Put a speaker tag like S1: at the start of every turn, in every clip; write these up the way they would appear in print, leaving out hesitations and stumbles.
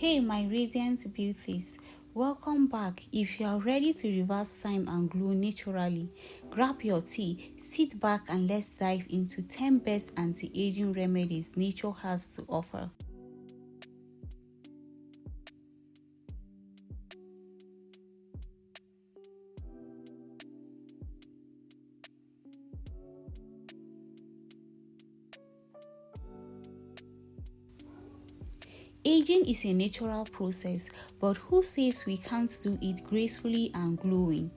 S1: Hey my radiant beauties, welcome back. If you are ready to reverse time and glow naturally, grab your tea, sit back and let's dive into 10 best anti-aging remedies nature has to offer. Aging is a natural process, but who says we can't do it gracefully and glowing?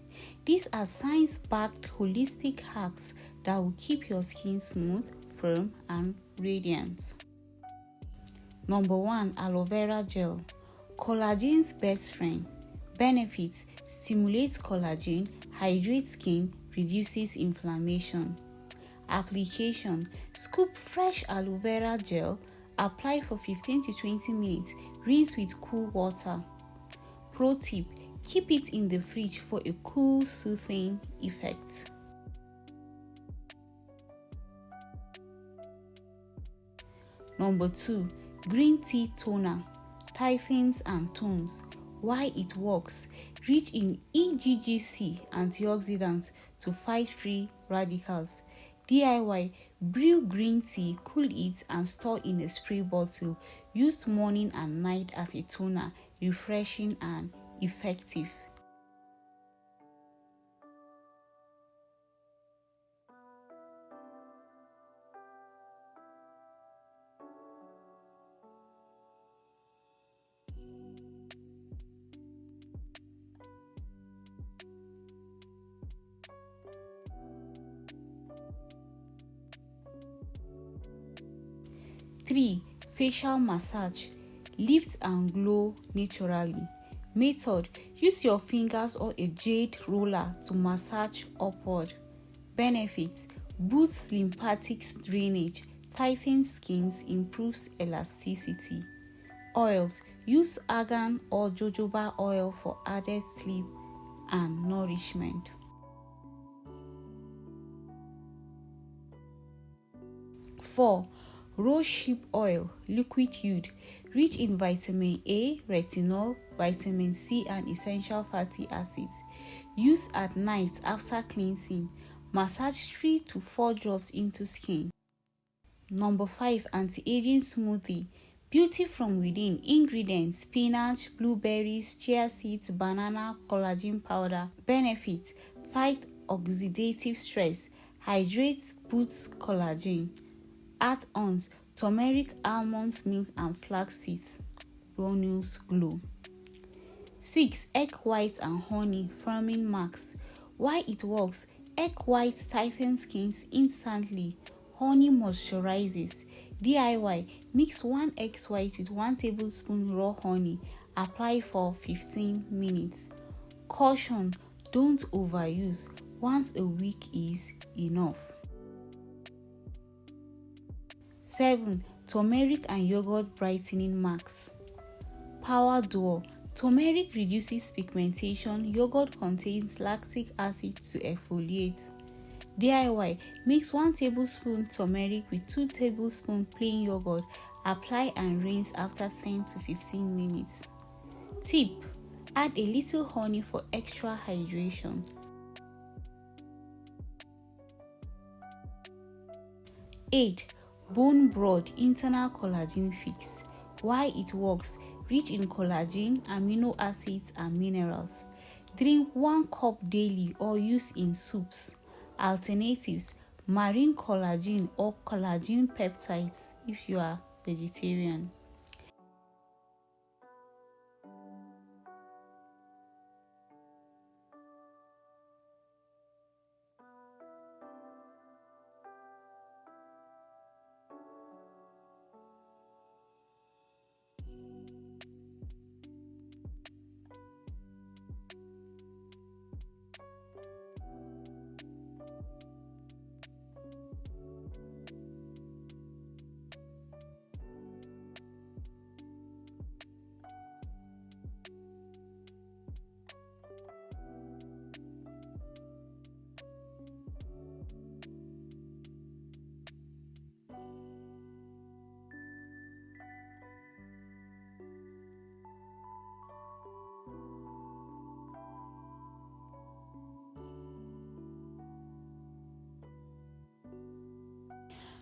S1: These are science-backed holistic hacks that will keep your skin smooth, firm, and radiant. Number 1. Aloe vera gel. Collagen's best friend. Benefits: stimulates collagen, hydrates skin, reduces inflammation. Application: scoop fresh aloe vera gel, apply for 15 to 20 minutes, rinse with cool water. Pro tip: keep it in the fridge for a cool, soothing effect. Number 2. Green tea toner. Tightens and tones. Why it works: rich in EGGC antioxidants to fight free radicals. DIY: brew green tea, cool it and store in a spray bottle. Use morning and night as a toner, refreshing and effective. Three. Facial massage. Lift and glow naturally. Method: use your fingers or a jade roller to massage upward. Benefits: boosts lymphatic drainage, tightens skins, improves elasticity. Oils: use argan or jojoba oil for added sleep and nourishment. 4. Rosehip oil, liquid hued, rich in vitamin A, retinol, vitamin C and essential fatty acids. Use at night after cleansing. Massage 3 to 4 drops into skin. Number 5. Anti-aging smoothie. Beauty from within. Ingredients: spinach, blueberries, chia seeds, banana, collagen powder. Benefits: fight oxidative stress, hydrates, boosts collagen. Add-ons: turmeric, almonds, milk and flax seeds. Ronus glow. 6. Egg white and honey firming marks. Why it works: egg white tightens skins instantly. Honey moisturizes. DIY: mix 1 egg white with 1 tablespoon raw honey. Apply for 15 minutes. Caution: don't overuse. Once a week is enough. 7. Turmeric and yogurt brightening marks. Power duo. Turmeric reduces pigmentation. Yogurt contains lactic acid to exfoliate. DIY: mix 1 tablespoon turmeric with 2 tablespoons plain yogurt. Apply and rinse after 10 to 15 minutes. Tip: add a little honey for extra hydration. 8. Bone broth internal collagen fix. Why it works: rich in collagen, amino acids and minerals. Drink 1 cup daily or use in soups. Alternatives: marine collagen or collagen peptides if you are vegetarian.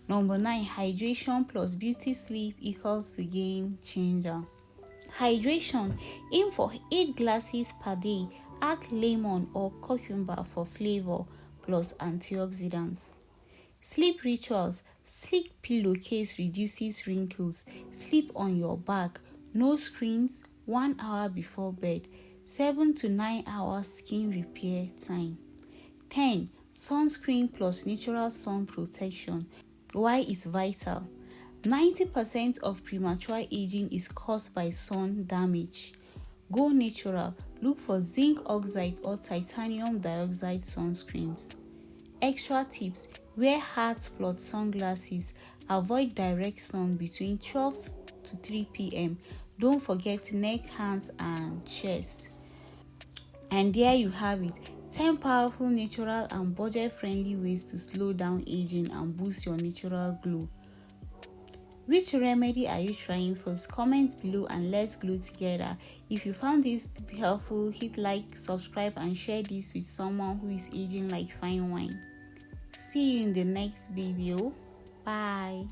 S1: Number 9, hydration plus beauty sleep equals to game changer. Hydration: aim for 8 glasses per day. Add lemon or cucumber for flavor plus antioxidants. Sleep rituals: sleek pillowcase reduces wrinkles. Sleep on your back. No screens. 1 hour before bed. 7 to 9 hours skin repair time. 10. Sunscreen plus natural sun protection. Why is vital? 90% of premature aging is caused by sun damage. Go natural. Look for zinc oxide or titanium dioxide sunscreens. Extra tips: wear heart-plot sunglasses. Avoid direct sun between 12 to 3 p.m. Don't forget neck, hands, and chest. And there you have it. 10 powerful, natural, and budget-friendly ways to slow down aging and boost your natural glow. Which remedy are you trying first? Comment below and let's glow together. If you found this helpful, hit like, subscribe, and share this with someone who is aging like fine wine. See you in the next video. Bye.